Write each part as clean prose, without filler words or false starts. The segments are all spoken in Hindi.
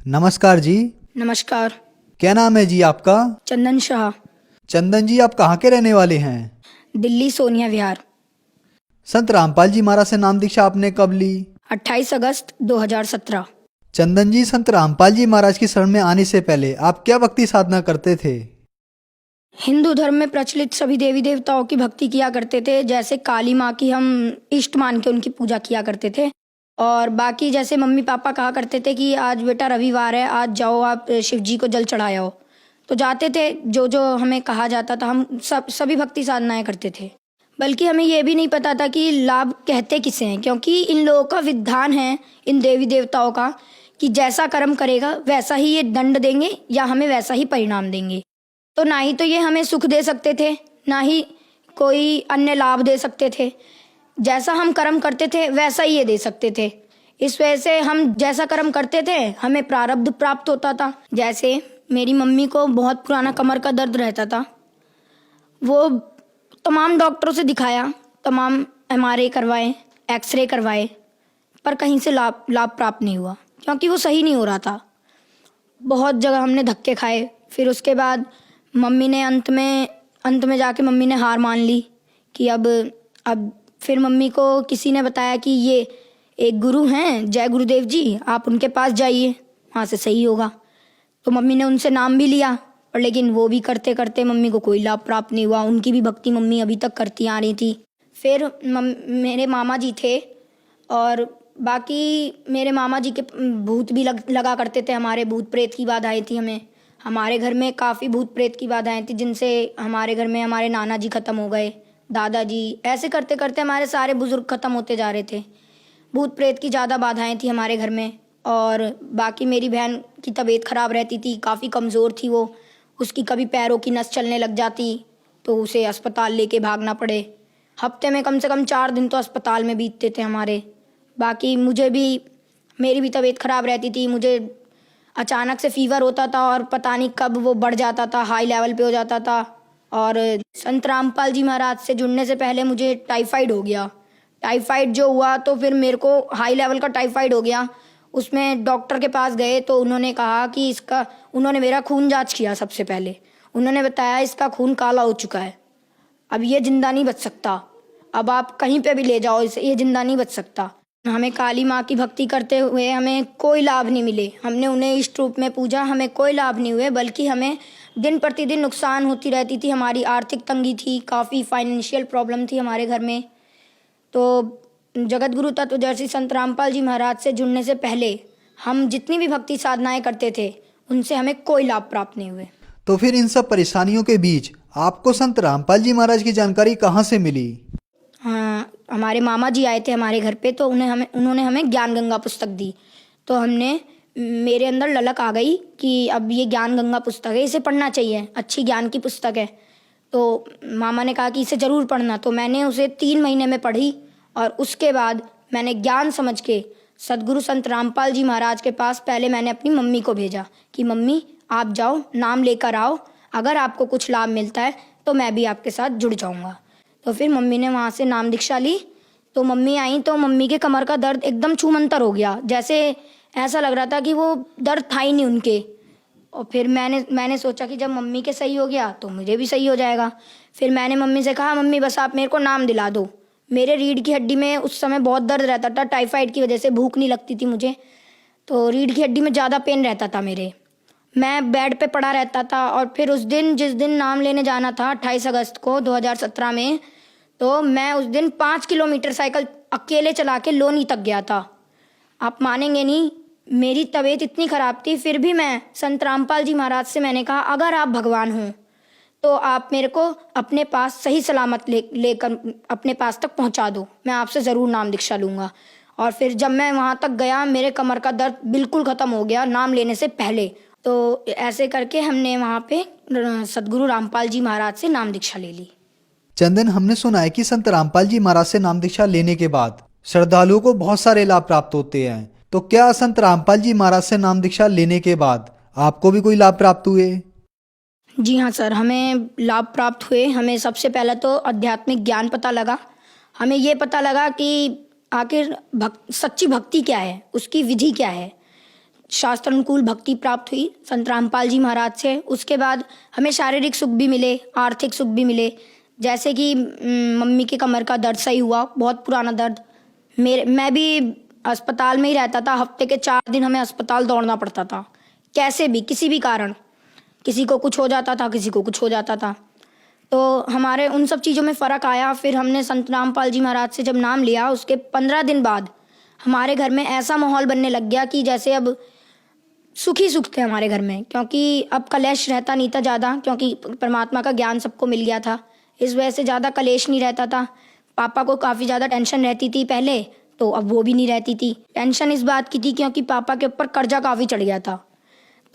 नमस्कार जी। नमस्कार। क्या नाम है जी आपका? चंदन शाह। चंदन जी, आप कहाँ के रहने वाले हैं? दिल्ली सोनिया विहार। संत रामपाल जी महाराज से नाम दीक्षा आपने कब ली? 28 अगस्त 2017। चंदन जी, संत रामपाल जी महाराज की शरण में आने से पहले आप क्या भक्ति साधना करते थे? हिंदू धर्म में प्रचलित सभी देवी देवताओं की भक्ति किया करते थे। जैसे काली माँ की हम इष्ट मान के उनकी पूजा किया करते थे। और बाकी जैसे मम्मी पापा कहा करते थे कि आज बेटा रविवार है, आज जाओ आप शिव जी को जल चढ़ा आओ, तो जाते थे। जो जो हमें कहा जाता था हम सभी भक्ति साधनाएं करते थे। बल्कि हमें यह भी नहीं पता था कि लाभ कहते किसे हैं, क्योंकि इन लोगों का विधान है, इन देवी देवताओं का, कि जैसा कर्म करेगा वैसा ही ये दंड देंगे या हमें वैसा ही परिणाम देंगे। तो ना ही तो ये हमें सुख दे सकते थे, ना ही कोई अन्य लाभ दे सकते थे। जैसा हम कर्म करते थे वैसा ही ये दे सकते थे। इस वजह से हम जैसा कर्म करते थे हमें प्रारब्ध प्राप्त होता था। जैसे मेरी मम्मी को बहुत पुराना कमर का दर्द रहता था। वो तमाम डॉक्टरों से दिखाया, तमाम MRI करवाए, एक्सरे करवाए, पर कहीं से लाभ प्राप्त नहीं हुआ, क्योंकि वो सही नहीं हो रहा था। बहुत जगह हमने धक्के खाए। फिर उसके बाद मम्मी ने अंत में जाके मम्मी ने हार मान ली कि अब फिर मम्मी को किसी ने बताया कि ये एक गुरु हैं, जय गुरुदेव जी, आप उनके पास जाइए, वहाँ से सही होगा। तो मम्मी ने उनसे नाम भी लिया, पर लेकिन वो भी करते करते मम्मी को कोई लाभ प्राप्त नहीं हुआ। उनकी भी भक्ति मम्मी अभी तक करती आ रही थी। फिर मेरे मामा जी थे, और बाकी मेरे मामा जी के भूत भी लगा करते थे। हमारे भूत प्रेत की बाधाएं थी। हमारे घर में काफ़ी भूत प्रेत की बाधाएं थी, जिनसे हमारे घर में हमारे नाना जी ख़त्म हो गए, दादाजी, ऐसे करते करते हमारे सारे बुजुर्ग ख़त्म होते जा रहे थे। भूत प्रेत की ज़्यादा बाधाएं थी हमारे घर में। और बाकी मेरी बहन की तबीयत ख़राब रहती थी, काफ़ी कमज़ोर थी वो। उसकी कभी पैरों की नस चलने लग जाती तो उसे अस्पताल लेके भागना पड़े। हफ्ते में कम से कम 4 दिन तो अस्पताल में बीतते थे हमारे। बाकी मेरी भी तबीयत ख़राब रहती थी। मुझे अचानक से फीवर होता था और पता नहीं कब वो बढ़ जाता था, हाई लेवल पे हो जाता था। और संत रामपाल जी महाराज से जुड़ने से पहले मुझे टाइफाइड हो गया। टाइफाइड जो हुआ तो फिर मेरे को हाई लेवल का टाइफाइड हो गया। उसमें डॉक्टर के पास गए तो उन्होंने कहा कि उन्होंने मेरा खून जांच किया। सबसे पहले उन्होंने बताया इसका खून काला हो चुका है, अब ये जिंदा नहीं बच सकता, अब आप कहीं पे भी ले जाओ इसे, ये जिंदा नहीं बच सकता। हमें काली माँ की भक्ति करते हुए हमें कोई लाभ नहीं मिले। हमने उन्हें इष्ट रूप में पूजा, हमें कोई लाभ नहीं हुए, बल्कि हमें दिन प्रतिदिन नुकसान होती रहती थी। हमारी आर्थिक तंगी थी, काफ़ी फाइनेंशियल प्रॉब्लम थी हमारे घर में। तो जगत गुरु तत्वदर्शी संत रामपाल जी महाराज से जुड़ने से पहले हम जितनी भी भक्ति साधनाएं करते थे उनसे हमें कोई लाभ प्राप्त नहीं हुए। तो फिर इन सब परेशानियों के बीच आपको संत रामपाल जी महाराज की जानकारी कहाँ से मिली? हाँ, हमारे मामा जी आए थे हमारे घर पे, तो उन्होंने हमें ज्ञान गंगा पुस्तक दी। तो मेरे अंदर ललक आ गई कि अब ये ज्ञान गंगा पुस्तक है, इसे पढ़ना चाहिए, अच्छी ज्ञान की पुस्तक है। तो मामा ने कहा कि इसे ज़रूर पढ़ना। तो मैंने उसे 3 महीने में पढ़ी, और उसके बाद मैंने ज्ञान समझ के सदगुरु संत रामपाल जी महाराज के पास पहले मैंने अपनी मम्मी को भेजा कि मम्मी आप जाओ, नाम लेकर आओ, अगर आपको कुछ लाभ मिलता है तो मैं भी आपके साथ जुड़ जाऊंगा। तो फिर मम्मी ने वहाँ से नाम दीक्षा ली। तो मम्मी आई तो मम्मी के कमर का दर्द एकदम छूमंतर हो गया, जैसे ऐसा लग रहा था कि वो दर्द था ही नहीं उनके। और फिर मैंने सोचा कि जब मम्मी के सही हो गया तो मुझे भी सही हो जाएगा। फिर मैंने मम्मी से कहा मम्मी बस आप मेरे को नाम दिला दो। मेरे रीढ़ की हड्डी में उस समय बहुत दर्द रहता था, टाइफाइड की वजह से भूख नहीं लगती थी मुझे, तो रीढ़ की हड्डी में ज़्यादा पेन रहता था मेरे। मैं बेड पे पड़ा रहता था। और फिर जिस दिन नाम लेने जाना था 28 अगस्त को 2017 में, तो मैं उस दिन 5 किलोमीटर साइकिल अकेले चला के लोनी तक गया था। आप मानेंगे नहीं, मेरी तबीयत इतनी ख़राब थी, फिर भी मैं संत रामपाल जी महाराज से मैंने कहा अगर आप भगवान हों तो आप मेरे को अपने पास सही सलामत लेकर अपने पास तक पहुंचा दो, मैं आपसे ज़रूर नाम दीक्षा लूँगा। और फिर जब मैं वहाँ तक गया मेरे कमर का दर्द बिल्कुल ख़त्म हो गया नाम लेने से पहले। तो ऐसे करके हमने वहाँ पे सदगुरु रामपाल जी महाराज से नाम दीक्षा ले ली। चंदन, हमने सुना है कि संत रामपाल जी महाराज से नाम दीक्षा लेने के बाद श्रद्धालुओं को बहुत सारे लाभ प्राप्त होते हैं, तो क्या संत रामपाल जी महाराज से नाम दीक्षा लेने के बाद आपको भी कोई लाभ प्राप्त हुए? जी हाँ सर, हमें लाभ प्राप्त हुए। हमें सबसे पहले तो आध्यात्मिक ज्ञान पता लगा। हमें ये पता लगा कि आखिर सच्ची भक्ति क्या है, उसकी विधि क्या है। शास्त्रानुकूल भक्ति प्राप्त हुई संत रामपाल जी महाराज से। उसके बाद हमें शारीरिक सुख भी मिले, आर्थिक सुख भी मिले। जैसे कि मम्मी के कमर का दर्द सही हुआ, बहुत पुराना दर्द। मैं भी अस्पताल में ही रहता था, हफ्ते के 4 दिन हमें अस्पताल दौड़ना पड़ता था, कैसे भी किसी भी कारण। किसी को कुछ हो जाता था, किसी को कुछ हो जाता था। तो हमारे उन सब चीज़ों में फ़र्क आया। फिर हमने संत रामपाल जी महाराज से जब नाम लिया, उसके 15 दिन बाद हमारे घर में ऐसा माहौल बनने लग गया कि जैसे अब सुख ही सुख थे हमारे घर में, क्योंकि अब कलेश रहता नहीं था ज़्यादा, क्योंकि परमात्मा का ज्ञान सबको मिल गया था। इस वजह से ज़्यादा कलेश नहीं रहता था। पापा को काफ़ी ज़्यादा टेंशन रहती थी पहले, तो अब वो भी नहीं रहती थी। टेंशन इस बात की थी क्योंकि पापा के ऊपर कर्जा काफ़ी चढ़ गया था।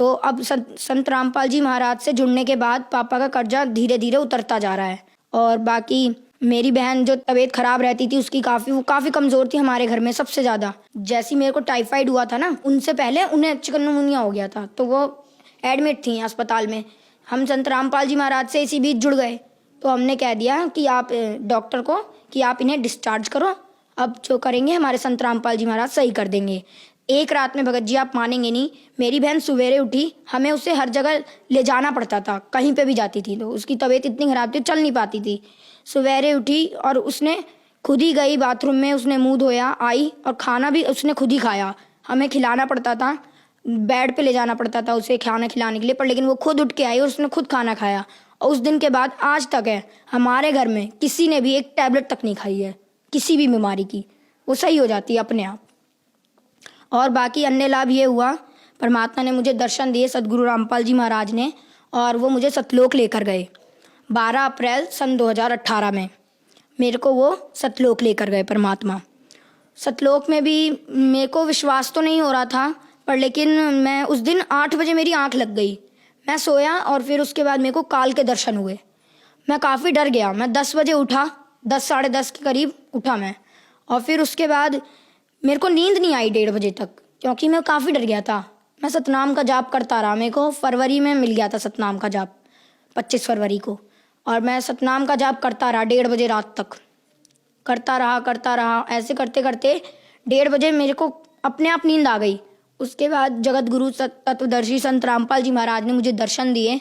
तो अब संत रामपाल जी महाराज से जुड़ने के बाद पापा का कर्जा धीरे धीरे उतरता जा रहा है। और बाकी मेरी बहन जो तबीयत खराब रहती थी उसकी वो काफ़ी कमज़ोर थी हमारे घर में सबसे ज़्यादा। जैसे मेरे को टाइफाइड हुआ था ना, उनसे पहले उन्हें चिकनगुनिया हो गया था, तो वो एडमिट थी अस्पताल में। हम संत रामपाल जी महाराज से इसी बीच जुड़ गए। तो हमने कह दिया कि आप डॉक्टर को कि आप इन्हें डिस्चार्ज करो, अब जो करेंगे हमारे संत रामपाल जी महाराज सही कर देंगे। एक रात में भगत जी आप मानेंगे नहीं, मेरी बहन सवेरे उठी, हमें उसे हर जगह ले जाना पड़ता था, कहीं पे भी जाती थी तो उसकी तबीयत इतनी खराब थी, चल नहीं पाती थी। सवेरे उठी और उसने खुद ही गई बाथरूम में, उसने मुंह धोया, आई और खाना भी उसने खुद ही खाया। हमें खिलाना पड़ता था, बेड पे ले जाना पड़ता था उसे खाना खिलाने के लिए, पर लेकिन वो खुद उठ के आई और उसने खुद खाना खाया। और उस दिन के बाद आज तक है हमारे घर में किसी ने भी एक टैबलेट तक नहीं खाई है किसी भी बीमारी की, वो सही हो जाती है अपने आप। और बाकी अन्य लाभ ये हुआ, परमात्मा ने मुझे दर्शन दिए सदगुरु रामपाल जी महाराज ने, और वो मुझे सतलोक लेकर गए 12 अप्रैल सन 2018 में। मेरे को वो सतलोक लेकर गए परमात्मा। सतलोक में भी मेरे को विश्वास तो नहीं हो रहा था, पर लेकिन मैं उस दिन 8 बजे मेरी आंख लग गई। मैं सोया और फिर उसके बाद मेरे को काल के दर्शन हुए। मैं काफ़ी डर गया। मैं 10 बजे उठा, 10 साढ़े 10 के करीब उठा मैं, और फिर उसके बाद मेरे को नींद नहीं आई 1:30 बजे तक, क्योंकि मैं काफ़ी डर गया था। मैं सतनाम का जाप करता रहा। मेरे को फरवरी में मिल गया था सतनाम का जाप, 25 फरवरी को, और मैं सतनाम का जाप करता रहा 1:30 बजे रात तक, करता रहा। ऐसे करते करते 1:30 बजे मेरे को अपने आप नींद आ गई। उसके बाद जगत गुरु तत्वदर्शी संत रामपाल जी महाराज ने मुझे दर्शन दिए।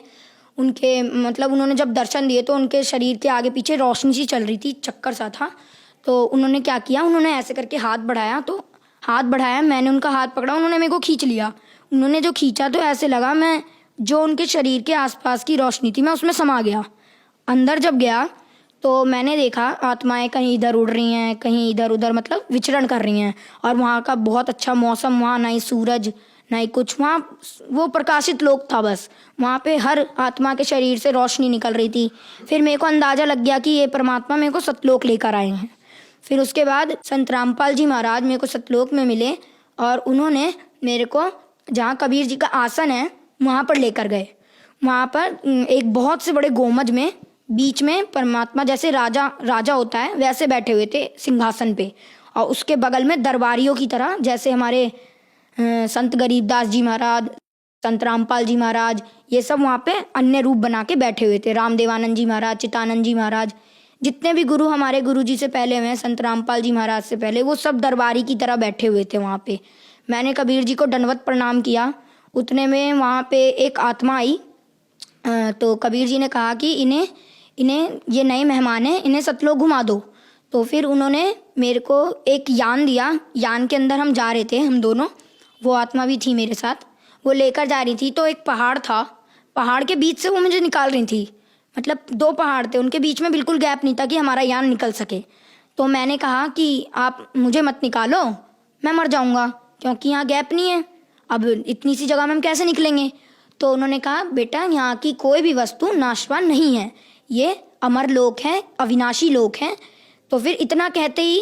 उनके मतलब उन्होंने जब दर्शन दिए तो उनके शरीर के आगे पीछे रोशनी सी चल रही थी, चक्कर सा था। तो उन्होंने क्या किया, उन्होंने ऐसे करके हाथ बढ़ाया, तो हाथ बढ़ाया, मैंने उनका हाथ पकड़ा, उन्होंने मेरे को खींच लिया। उन्होंने जो खींचा तो ऐसे लगा मैं जो उनके शरीर के आसपास की रोशनी थी मैं उसमें समा गया। अंदर जब गया तो मैंने देखा आत्माएं कहीं इधर उड़ रही हैं, कहीं इधर उधर मतलब विचरण कर रही हैं, और वहाँ का बहुत अच्छा मौसम, वहाँ ना ही सूरज ना ही कुछ, वहाँ वो प्रकाशित लोक था बस। वहाँ पे हर आत्मा के शरीर से रोशनी निकल रही थी। फिर मेरे को अंदाज़ा लग गया कि ये परमात्मा मेरे को सतलोक लेकर आए हैं। फिर उसके बाद संत रामपाल जी महाराज मेरे को सतलोक में मिले, और उन्होंने मेरे को जहाँ कबीर जी का आसन है वहाँ पर लेकर गए। वहाँ पर एक बहुत से बड़े गोमज में बीच में परमात्मा जैसे राजा होता है वैसे बैठे हुए थे सिंहासन पे, और उसके बगल में दरबारियों की तरह, जैसे हमारे संत गरीबदास जी महाराज, संत रामपाल जी महाराज, ये सब वहाँ पे अन्य रूप बना के बैठे हुए थे। रामदेवानंद जी महाराज, चितानंद जी महाराज, जितने भी गुरु हमारे गुरु जी से पहले हुए हैं, संत रामपाल जी महाराज से पहले, वो सब दरबारी की तरह बैठे हुए थे वहाँ पे। मैंने कबीर जी को दंडवत प्रणाम किया। उतने में वहाँ पे एक आत्मा आई, तो कबीर जी ने कहा कि इन्हें ये नए मेहमान हैं, इन्हें सतलोक घुमा दो। तो फिर उन्होंने मेरे को एक यान दिया। यान के अंदर हम जा रहे थे, हम दोनों, वो आत्मा भी थी मेरे साथ, वो लेकर जा रही थी। तो एक पहाड़ था, पहाड़ के बीच से वो मुझे निकाल रही थी। मतलब 2 पहाड़ थे, उनके बीच में बिल्कुल गैप नहीं था कि हमारा यान निकल सके। तो मैंने कहा कि आप मुझे मत निकालो, मैं मर जाऊंगा, क्योंकि यहाँ गैप नहीं है, अब इतनी सी जगह में हम कैसे निकलेंगे। तो उन्होंने कहा बेटा यहाँ की कोई भी वस्तु नाशवान नहीं है, ये अमर लोक है, अविनाशी लोक है। तो फिर इतना कहते ही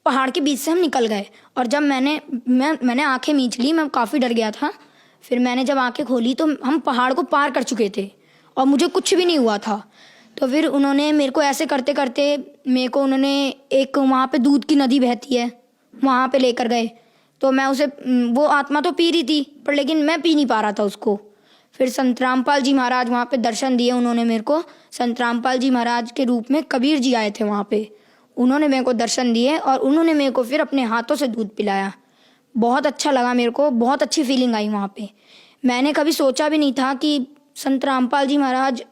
पहाड़ के बीच से हम निकल गए। और जब मैंने आंखें मींच ली, मैं काफ़ी डर गया था। फिर मैंने जब आंखें खोली तो हम पहाड़ को पार कर चुके थे और मुझे कुछ भी नहीं हुआ था। तो फिर उन्होंने मेरे को ऐसे करते करते मेरे को उन्होंने एक वहाँ पे दूध की नदी बहती है वहाँ पे लेकर गए। तो मैं उसे, वो आत्मा तो पी रही थी पर लेकिन मैं पी नहीं पा रहा था उसको। फिर संत रामपाल जी महाराज वहाँ पे दर्शन दिए उन्होंने मेरे को। संत रामपाल जी महाराज के रूप में कबीर जी आए थे वहाँ पे, उन्होंने मेरे को दर्शन दिए और उन्होंने मेरे को फिर अपने हाथों से दूध पिलाया। बहुत अच्छा लगा मेरे को, बहुत अच्छी फीलिंग आई वहाँ पे। मैंने कभी सोचा भी नहीं था कि संत रामपाल जी महाराज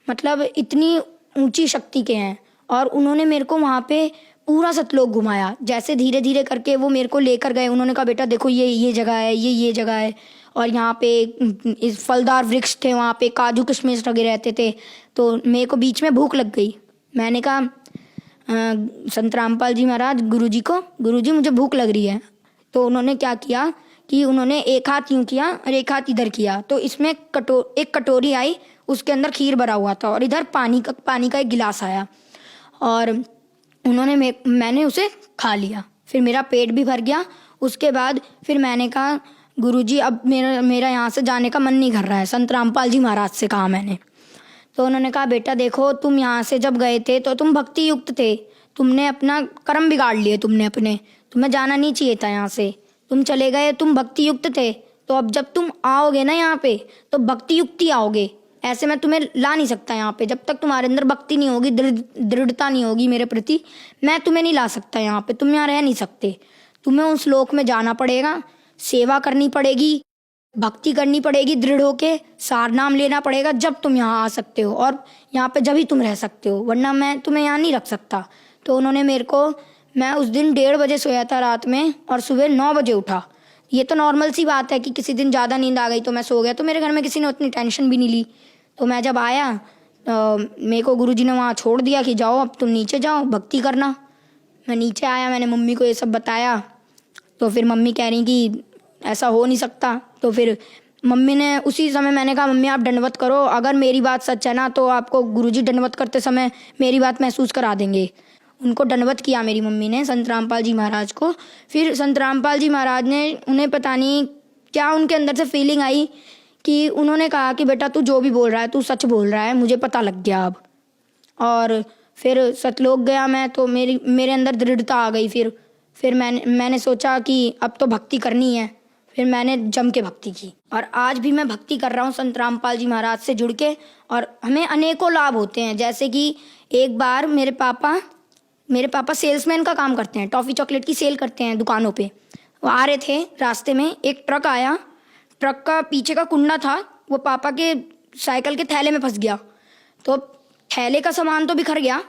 मतलब इतनी ऊंची शक्ति के हैं। और उन्होंने मेरे को वहाँ पे पूरा सतलोक घुमाया। जैसे धीरे धीरे करके वो मेरे को लेकर गए, उन्होंने कहा बेटा देखो ये जगह है, ये जगह है, और यहाँ पे इस फलदार वृक्ष थे, वहाँ पे काजू किशमिश लगे रहते थे। तो मेरे को बीच में भूख लग गई। मैंने कहा संत रामपाल जी महाराज गुरुजी मुझे भूख लग रही है। तो उन्होंने क्या किया कि उन्होंने एक हाथ यूँ किया और एक हाथ इधर किया, तो इसमें एक कटोरी आई, उसके अंदर खीर भरा हुआ था, और इधर पानी का एक गिलास आया, और उन्होंने मैंने उसे खा लिया। फिर मेरा पेट भी भर गया। उसके बाद फिर मैंने कहा गुरुजी अब मेरा यहाँ से जाने का मन नहीं कर रहा है, संत रामपाल जी महाराज से कहा मैंने। तो उन्होंने कहा बेटा देखो तुम यहाँ से जब गए थे तो तुम भक्ति युक्त थे, तुमने अपना कर्म बिगाड़ लिए, तुम्हें जाना नहीं चाहिए था यहाँ से, तुम चले गए, तुम भक्ति युक्त थे। तो अब जब तुम आओगे ना यहाँ पे तो भक्ति युक्त ही आओगे, ऐसे मैं तुम्हें ला नहीं सकता यहाँ पे। जब तक तुम्हारे अंदर भक्ति नहीं होगी, दृढ़ता नहीं होगी मेरे प्रति, मैं तुम्हें नहीं ला सकता यहाँ पे, तुम यहाँ रह नहीं सकते। तुम्हें उस लोक में जाना पड़ेगा, सेवा करनी पड़ेगी, भक्ति करनी पड़ेगी, दृढ़ होके सार नाम लेना पड़ेगा, जब तुम यहाँ आ सकते हो, और यहाँ पे जब ही तुम रह सकते हो, वरना मैं तुम्हें यहाँ नहीं रख सकता। तो उन्होंने मेरे को, मैं उस दिन 1:30 बजे सोया था रात में और सुबह 9 बजे उठा। ये तो नॉर्मल सी बात है कि किसी दिन ज़्यादा नींद आ गई तो मैं सो गया, तो मेरे घर में किसी ने उतनी टेंशन भी नहीं ली। तो मैं जब आया मेरे को गुरुजी ने वहाँ छोड़ दिया कि जाओ अब तुम नीचे जाओ, भक्ति करना। मैं नीचे आया, मैंने मम्मी को ये सब बताया, तो फिर मम्मी कह रही कि ऐसा हो नहीं सकता। तो फिर मम्मी ने उसी समय, मैंने कहा मम्मी आप दंडवत करो, अगर मेरी बात सच है ना तो आपको गुरुजी दंडवत करते समय मेरी बात महसूस करा देंगे। उनको दंडवत किया मेरी मम्मी ने, संत रामपाल जी महाराज को। फिर संत रामपाल जी महाराज ने, उन्हें पता नहीं क्या उनके अंदर से फीलिंग आई कि उन्होंने कहा कि बेटा तू जो भी बोल रहा है तू सच बोल रहा है, मुझे पता लग गया अब। और फिर सतलोक गया मैं, तो मेरे अंदर दृढ़ता आ गई। फिर मैंने सोचा कि अब तो भक्ति करनी है। फिर मैंने जम के भक्ति की, और आज भी मैं भक्ति कर रहा हूँ संत रामपाल जी महाराज से जुड़ के, और हमें अनेकों लाभ होते हैं। जैसे कि एक बार मेरे पापा सेल्समैन का काम करते हैं, टॉफ़ी चॉकलेट की सेल करते हैं दुकानों पे। वो आ रहे थे, रास्ते में एक ट्रक आया, ट्रक का पीछे का कुंडा था वो पापा के साइकिल के थैले में फंस गया। तो थैले का सामान तो बिखर गया,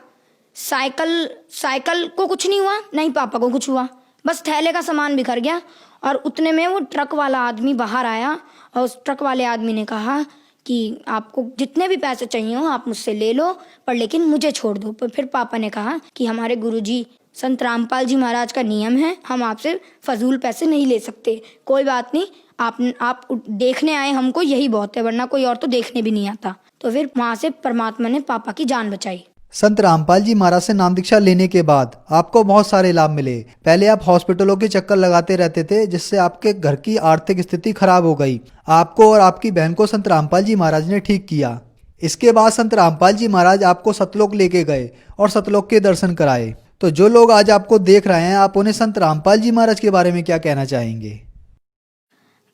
साइकिल को कुछ नहीं हुआ, नहीं पापा को कुछ हुआ, बस थैले का सामान बिखर गया। और उतने में वो ट्रक वाला आदमी बाहर आया, और उस ट्रक वाले आदमी ने कहा कि आपको जितने भी पैसे चाहिए हो आप मुझसे ले लो, पर लेकिन मुझे छोड़ दो। पर फिर पापा ने कहा कि हमारे गुरुजी संत रामपाल जी महाराज का नियम है, हम आपसे फजूल पैसे नहीं ले सकते, कोई बात नहीं, आप देखने आए हमको यही बहुत है, वरना कोई और तो देखने भी नहीं आता। तो फिर वहाँ से परमात्मा ने पापा की जान बचाई। संत रामपाल जी महाराज से नाम दीक्षा लेने के बाद आपको बहुत सारे लाभ मिले। पहले आप हॉस्पिटलों के चक्कर लगाते रहते थे, जिससे आपके घर की आर्थिक स्थिति खराब हो गई। आपको और आपकी बहन को संत रामपाल जी महाराज ने ठीक किया। इसके बाद संत रामपाल जी महाराज आपको सतलोक लेके गए और सतलोक के दर्शन कराए। तो जो लोग आज आपको देख रहे हैं, आप उन्हें संत रामपाल जी महाराज के बारे में क्या कहना चाहेंगे?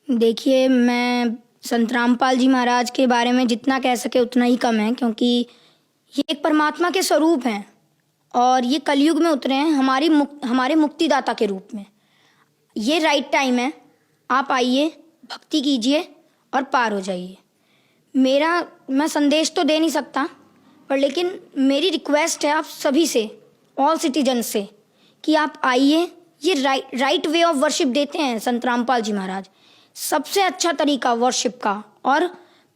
देखिए, मैं संत रामपाल जी महाराज के बारे में जितना कह सके उतना ही कम है, क्योंकि ये एक परमात्मा के स्वरूप हैं और ये कलयुग में उतरे हैं हमारे मुक्तिदाता के रूप में। ये राइट टाइम है, आप आइए, भक्ति कीजिए और पार हो जाइए। मैं संदेश तो दे नहीं सकता, पर लेकिन मेरी रिक्वेस्ट है आप सभी से, ऑल सिटीजन से, कि आप आइए। ये राइट वे ऑफ वर्शिप देते हैं संत रामपाल जी महाराज, सबसे अच्छा तरीका वर्शिप का, और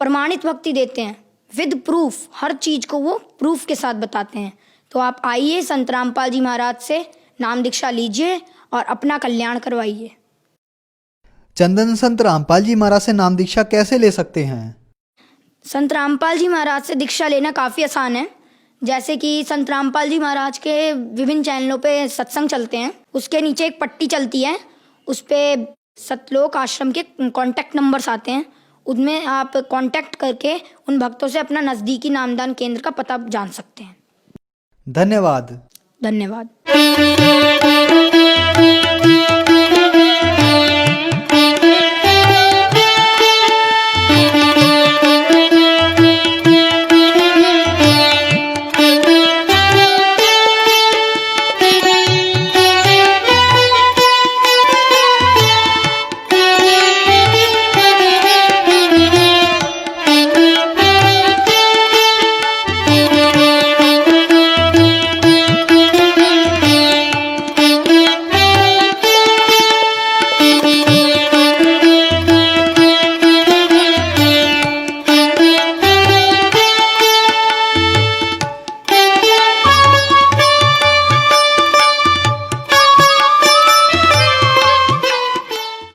प्रमाणित भक्ति देते हैं विद प्रूफ, हर चीज़ को वो प्रूफ के साथ बताते हैं। तो आप आइए, संत रामपाल जी महाराज से नाम दीक्षा लीजिए और अपना कल्याण करवाइए। चंदन, संत रामपाल जी महाराज से नाम दीक्षा कैसे ले सकते हैं? संत रामपाल जी महाराज से दीक्षा लेना काफ़ी आसान है। जैसे कि संत रामपाल जी महाराज के विभिन्न चैनलों पे सत्संग चलते हैं, उसके नीचे एक पट्टी चलती है, उस पर सतलोक आश्रम के कॉन्टैक्ट नंबर्स आते हैं, उनमें आप कांटेक्ट करके उन भक्तों से अपना नज़दीकी नामदान केंद्र का पता जान सकते हैं। धन्यवाद। धन्यवाद।